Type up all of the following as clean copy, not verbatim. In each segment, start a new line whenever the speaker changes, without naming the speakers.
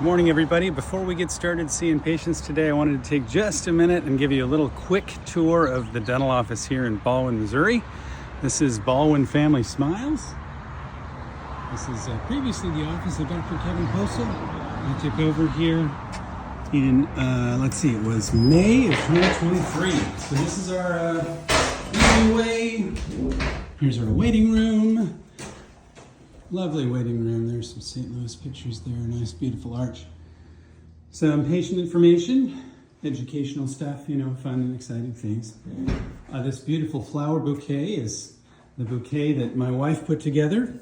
Good morning, everybody. Before we get started seeing patients today, I wanted to take just a minute and give you a little quick tour of the dental office here in Ballwin, Missouri. This is Ballwin Family Smiles. This is previously the office of Dr. Kevin Postal. I took over here in, let's see, it was May of 2023. So this is our way. Here's our waiting room. Lovely waiting room. There's some St. Louis pictures there. Nice, beautiful arch. Some patient information, educational stuff, fun and exciting things. This beautiful flower bouquet is the bouquet that my wife put together.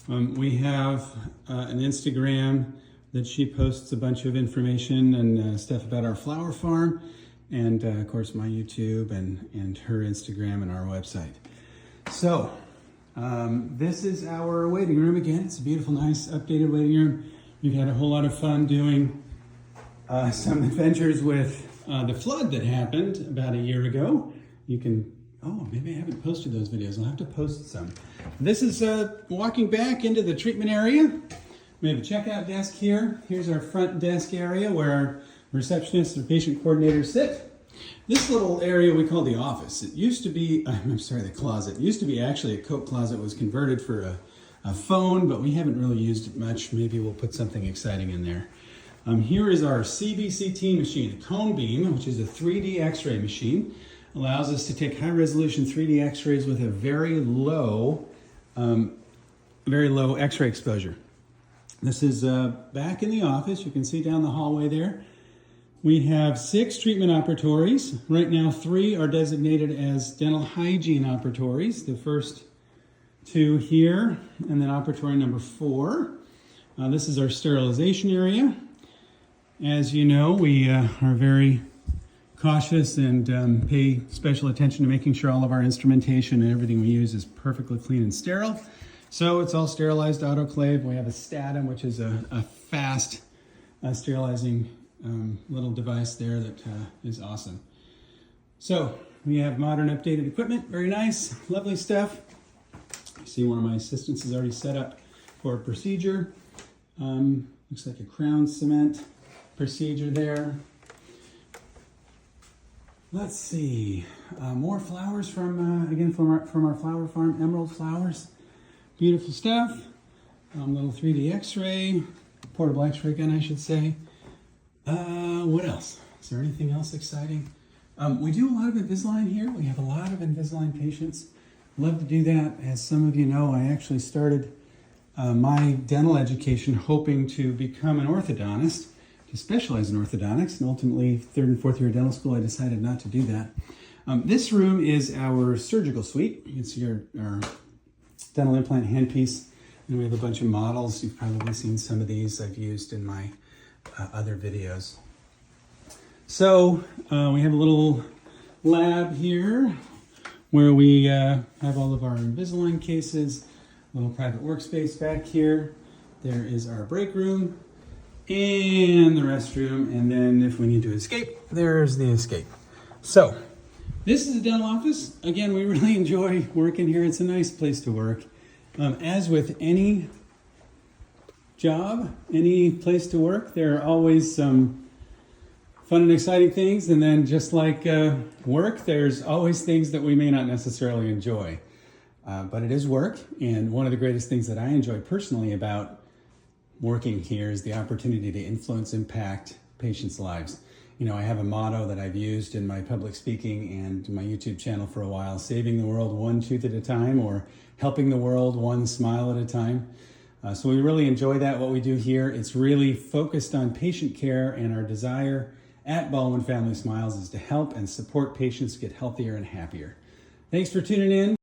We have an Instagram that she posts a bunch of information and stuff about our flower farm, and of course my YouTube and her Instagram and our website. So this is our waiting room again. It's a beautiful, nice, updated waiting room. We've had a whole lot of fun doing some adventures with the flood that happened about a year ago. You can, maybe I haven't posted those videos. I'll have to post some. This is walking back into the treatment area. We have a checkout desk here. Here's our front desk area where our receptionists or patient coordinators sit. This little area we call the office. It used to be, the closet. It used to be actually a coat closet. It was converted for a phone, but we haven't really used it much. Maybe we'll put something exciting in there. Here is our CBCT machine, a cone beam, which is a 3D x-ray machine. Allows us to take high resolution 3D x-rays with a very low x-ray exposure. This is back in the office. You can see down the hallway there. We have 6 treatment operatories. Right now, 3 are designated as dental hygiene operatories. The first 2 here, and then operatory number 4. This is our sterilization area. As you know, we are very cautious and pay special attention to making sure all of our instrumentation and everything we use is perfectly clean and sterile. So it's all sterilized autoclave. We have a Statum, which is a fast sterilizing little device there that is awesome. So we have modern updated equipment, very nice, lovely stuff. You see one of my assistants is already set up for a procedure. Looks like a crown cement procedure there. Let's see, more flowers from our flower farm, emerald flowers. Beautiful stuff. Little 3D x-ray, portable x-ray gun, I should say. What else? Is there anything else exciting? We do a lot of Invisalign here. We have a lot of Invisalign patients. Love to do that. As some of you know, I actually started my dental education hoping to become an orthodontist, to specialize in orthodontics, and ultimately 3rd and 4th year dental school I decided not to do that. This room is our surgical suite. You can see our dental implant handpiece, and we have a bunch of models. You've probably seen some of these I've used in my other videos. So we have a little lab here where we have all of our Invisalign cases, a little private workspace back here. There is our break room and the restroom, and then if we need to escape, there's the escape. So this is a dental office. Again, we really enjoy working here. It's a nice place to work. As with any job, any place to work, there are always some fun and exciting things, and then just like work, there's always things that we may not necessarily enjoy. But it is work, and one of the greatest things that I enjoy personally about working here is the opportunity to influence, impact patients' lives. I have a motto that I've used in my public speaking and my YouTube channel for a while: saving the world one tooth at a time, or helping the world one smile at a time. So we really enjoy that, what we do here. It's really focused on patient care, and our desire at Ballwin Family Smiles is to help and support patients get healthier and happier. Thanks for tuning in.